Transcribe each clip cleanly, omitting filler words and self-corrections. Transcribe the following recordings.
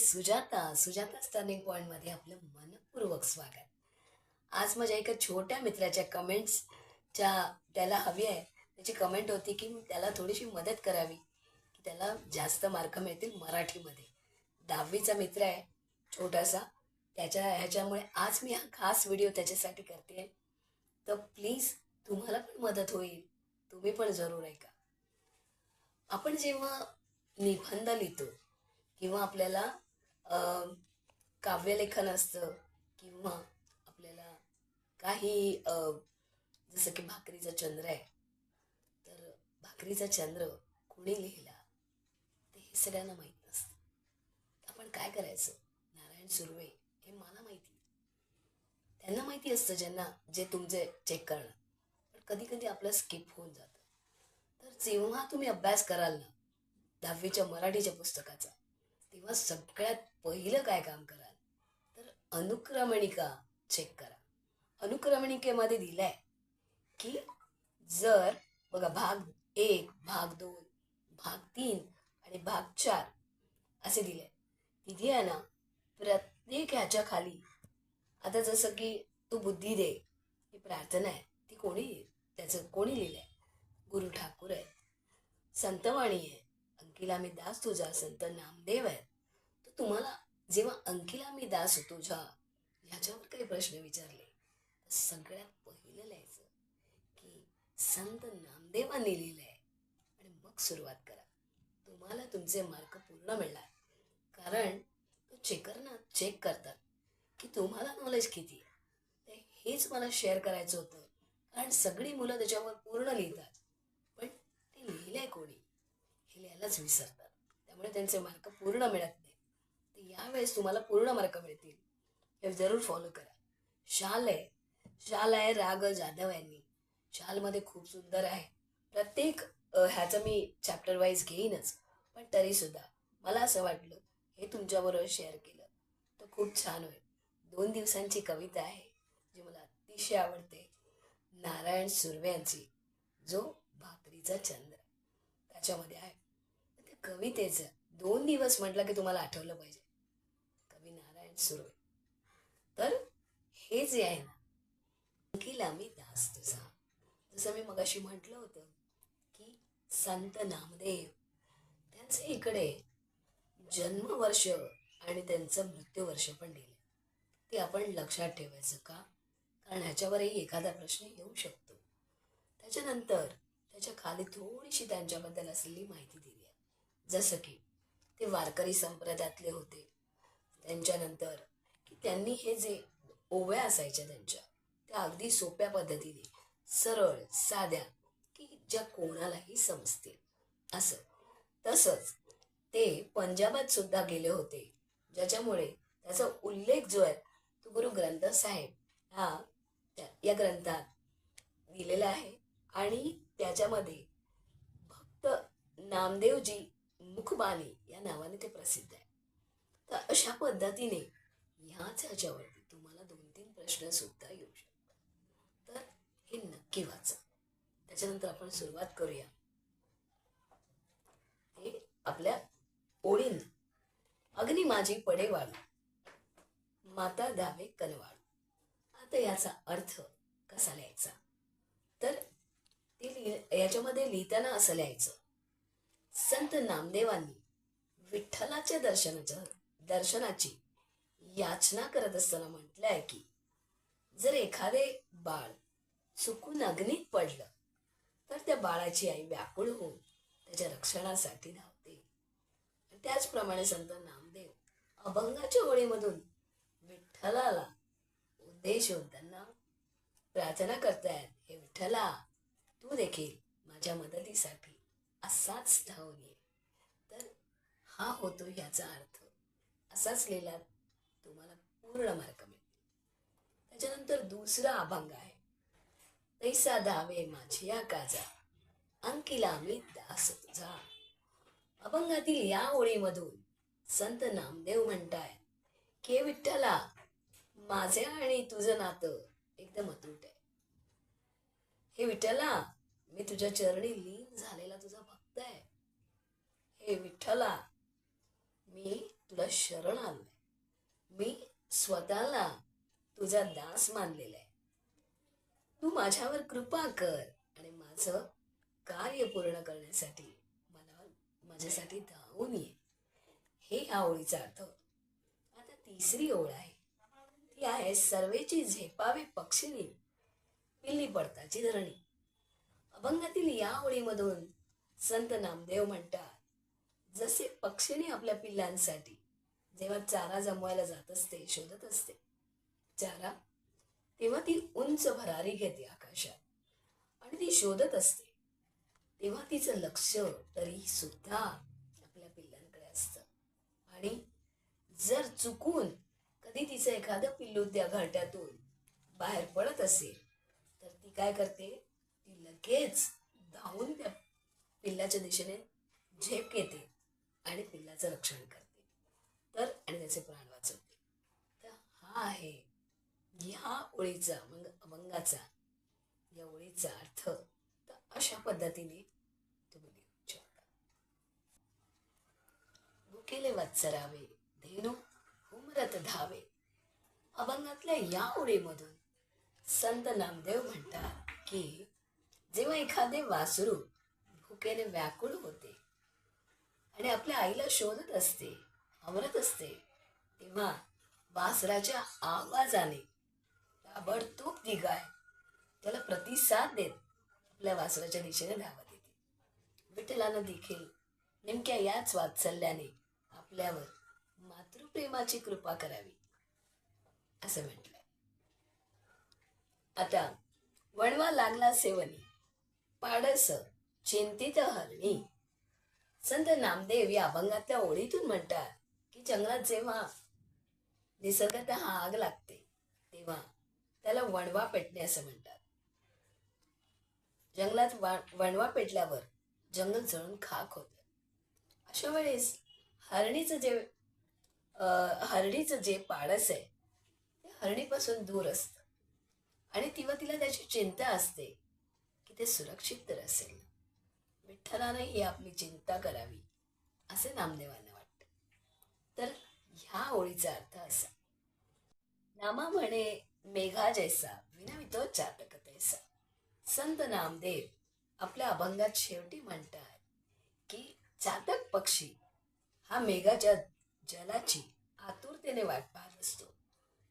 Sujata turning पॉईंटमध्ये आपलं मनपूर्वक स्वागत. आज माझ्या एका छोट्या मित्राच्या कमेंट्सच्या त्याला हवी आहे. त्याची कमेंट होती की त्याला थोडीशी मदत करावी की त्याला जास्त मार्क मिळतील मराठीमध्ये. 10वीचा मित्र आहे छोटासा. ह्याच्यामुळे आज मी हा खास व्हिडिओ त्याच्यासाठी करते. तर प्लीज तुम्हाला पण मदत होईल, तुम्ही पण जरूर ऐका. आपण जेव्हा निबंध लिहितो किंवा आपल्याला काव्यलेखन असतं किंवा आपल्याला काही जसं की भाकरीचा चंद्र आहे, तर भाकरीचा चंद्र कोणी लिहिला ते हे सगळ्यांना माहीत नसतं. आपण काय करायचं? नारायण सुर्वे हे मला माहिती, त्यांना माहिती असतं ज्यांना जे तुमचे चेक करणं. पण कधी कधी आपलं स्किप होऊन जातं. तर जेव्हा तुम्ही अभ्यास कराल ना 10वीच्या मराठीच्या पुस्तकाचा, तेव्हा सगळ्यात पहिलं काय काम कराल तर अनुक्रमणिका चेक करा. अनुक्रमणिकेमध्ये दिलंय की जर बघा भाग 1, भाग 2, भाग 3 आणि भाग 4 असे दिले. तिथे आहे ना प्रत्येक ह्याच्या खाली आता जसं की तू बुद्धी दे ही प्रार्थना आहे, ती त्याचं कोणी लिहिलंय? गुरु ठाकूर आहे. संतवाणी आहे, अंकिला मी दास तुझा संत नामदेव आहे. तर तुम्हाला जेव्हा अंकिला मी दास तुझा ह्याच्यावर काही प्रश्न विचारले तर सगळ्यात पहिलं लिहायचं की संत नामदेवांनी लिहिलंय आणि मग सुरुवात करा. तुम्हाला तुमचे मार्क पूर्ण मिळणार. कारण तो चेकरना चेक करतात की तुम्हाला नॉलेज किती आहे. ते हेच मला शेअर करायचं होतं. कारण सगळी मुलं त्याच्यावर पूर्ण लिहितात, पण ते लिहिलंय कोणी हे लिहायलाच विसरतात. त्यामुळे त्यांचे मार्क पूर्ण मिळत नाही. तर यावेळेस तुम्हाला पूर्ण मार्क मिळतील हे जरूर फॉलो करा. शाल आहे राग जाधव यांनी. शालमध्ये खूप सुंदर आहे. प्रत्येक ह्याचं मी चॅप्टर वाईज घेईनच, पण तरी सुद्धा मला असं वाटलं हे तुमच्याबरोबर शेअर केलं तर खूप छान होईल. 2 दिवसांची कविता आहे जी मला अतिशय आवडते, नारायण सुर्वे यांची, जो भाकरीचा चंद्र त्याच्यामध्ये आहे. त्या कवितेचं 2 दिवस म्हटलं की तुम्हाला आठवलं पाहिजे कवी नारायण सुर्वे. तर हे जे आहे ना, अंकिला मी दास तुझा, जसं मी मगाशी म्हटलं होतं की संत नामदेव त्यांचे इकडे जन्मवर्ष आणि त्यांचं मृत्यूवर्ष पण दिले. ते आपण लक्षात ठेवायचं का? कारण ह्याच्यावरही एखादा प्रश्न येऊ शकतो. त्याच्यानंतर त्याच्या खाली थोडीशी त्यांच्याबद्दल असलेली माहिती दिली आहे. जसं की ते वारकरी संप्रदायातले होते. त्यांच्यानंतर की त्यांनी हे जे ओव्या असायच्या त्यांच्या, त्या अगदी सोप्या पद्धतीने सरळ साध्या की ज्या कोणालाही समजतील असं. तसंच ते पंजाबात सुद्धा गेले होते, ज्याच्यामुळे त्याचा उल्लेख जो आहे तो गुरु ग्रंथ साहेब या ग्रंथात दिलेला आहे. आणि त्याच्यामध्ये भक्त नामदेवजी मुखबानी या नावाने ते प्रसिद्ध आहे. तर अशा पद्धतीने ह्याच्यावरती तुम्हाला 2-3 प्रश्न सुद्धा येऊ शकतात. तर हे नक्की वाचा. त्याच्यानंतर आपण सुरुवात करूया हे आपल्या ओळींना. अग्नी माझी पडे वाळू, माता धावे कनवाळू. आता याचा अर्थ कसा लिहायचा तर याच्यामध्ये लिहिताना असं लिहायचं, संत नामदेवांनी विठ्ठलाच्या दर्शनाची याचना करत असताना म्हटलंय की जर एखादे बाळ चुकून अग्नीत पडलं तर त्या बाळाची आई व्याकुळ होऊन त्याच्या रक्षणासाठी धावते. त्याचप्रमाणे संत नामदेव अभंगाच्या ओळीमधून विठ्ठलाला उद्देशून त्यांना प्रार्थना करतायत, हे विठ्ठला तू देखील माझ्या मदतीसाठी असाच धावून ये. तर हा होतो ह्याचा अर्थ. असाच लिहिला तुम्हाला पूर्ण मार्क मिळतील. त्याच्यानंतर दुसरा अभंग आहे, तैसा धावे माझिया काजा, अंकिला मी दास तुझा. अभंगातील या ओळीमधून संत नामदेव म्हणताय की विठ्ठला माझे आणि तुझं नातं एकदम अतूट आहे. हे विठ्ठला मी तुझ्या चरणी लीन झालेला तुझा भक्त आहे. हे विठ्ठला मी तुला शरण आलोय. मी स्वतःला तुझा दास मानलेला आहे. तू माझ्यावर कृपा कर आणि माझं कार्य पूर्ण करण्यासाठी मला माझ्यासाठी धावून ये. हे या ओळीचा अर्थ होतो. आता तिसरी ओळ आहे, ती आहे सर्वेची झेपावे पक्षिणी पिल्ली पडताची धरणी. अभंगातील या ओळीमधून संत नामदेव म्हणतात, जसे पक्षिणी आपल्या पिल्लांसाठी जेव्हा चारा जमवायला जात असते, शोधत असते चारा, तेव्हा ती उंच भरारी घेते आकाशात आणि ती शोधत असते, तेव्हा तिचं लक्ष तरी सुद्धा आपल्या पिल्लांकडे असतं. आणि जर चुकून कधी तिचं एखादं पिल्लू त्या घरट्यातून बाहेर पडत असेल तर ती काय करते, ती लगेच धावून त्या पिल्लाच्या दिशेने झेप घेते आणि पिल्लाचं रक्षण करते तर आणि त्याचे प्राण वाचवते. तर हा आहे ह्या ओळीचा मग अभंगाचा या ओळीचा अर्थ. तर अशा पद्धतीने तुम्ही लिहू शकता. भुकेले वात्सरावे धेनु उमरत धावे. अभंगातल्या या ओळीमधून संत नामदेव म्हणतात की जेव्हा एखादे वासरू भुकेने व्याकुळ होते आणि आपल्या आईला शोधत असते, आवरत असते, तेव्हा वासराच्या आवाजाने ताबडतोब ती गाय त्याला प्रतिसाद देत आपल्या वासराच्या दिशेने धावत येते. विठ्ठलानं देखील नेमक्या याच वात्सल्याने आपल्यावर मातृप्रेमाची कृपा करावी असं म्हटलंय. आता वणवा लागला सेवनी पाडस चिंतित हरणी. संत नामदेव या अभंगातल्या ओळीतून म्हणतात की जंगलात जेव्हा निसर्गतः आग लागते तेव्हा त्याला वणवा पेटणे असं म्हणतात. जंगलात वणवा पेटल्यावर जंगल जळून खाक होतं. अशा वेळेस हरणीचं जे पाडस आहे ते हरणीपासून दूर असतं आणि तेव्हा तिला त्याची चिंता असते की ते सुरक्षित तर असेल. विठ्ठलाने ही आपली चिंता करावी असे नामदेवांना वाटतं. तर ह्या ओळीचा अर्थ असा, नामा म्हणे मेघा जैसा विनवितो चातक तैसा. संत नामदेव आपल्या अभंगात शेवटी म्हणतात की चातक पक्षी हा मेघाच्या जलाची आतुरतेने वाट पाहत असतो.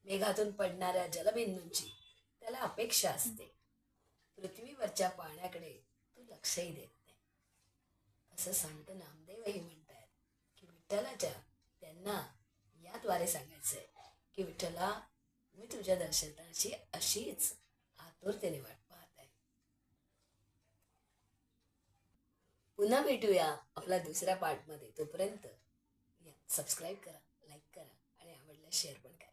मेघातून पडणाऱ्या जलबिंदूंची त्याला अपेक्षा असते. पृथ्वीवरच्या पाण्याकडे तो लक्षही देत नाही. असं संत नामदेवही म्हणतात की विठ्ठलाच्या त्यांना याद्वारे सांगायचंय की विठ्ठला, मी तुझ्या दर्शनाची अशीच आतुरतेने वाट पाहत आहे. पुन्हा भेटूया आपला दुसऱ्या पार्टमध्ये. तोपर्यंत सबस्क्राईब करा, लाईक करा आणि आवडल्यास शेअर पण करा.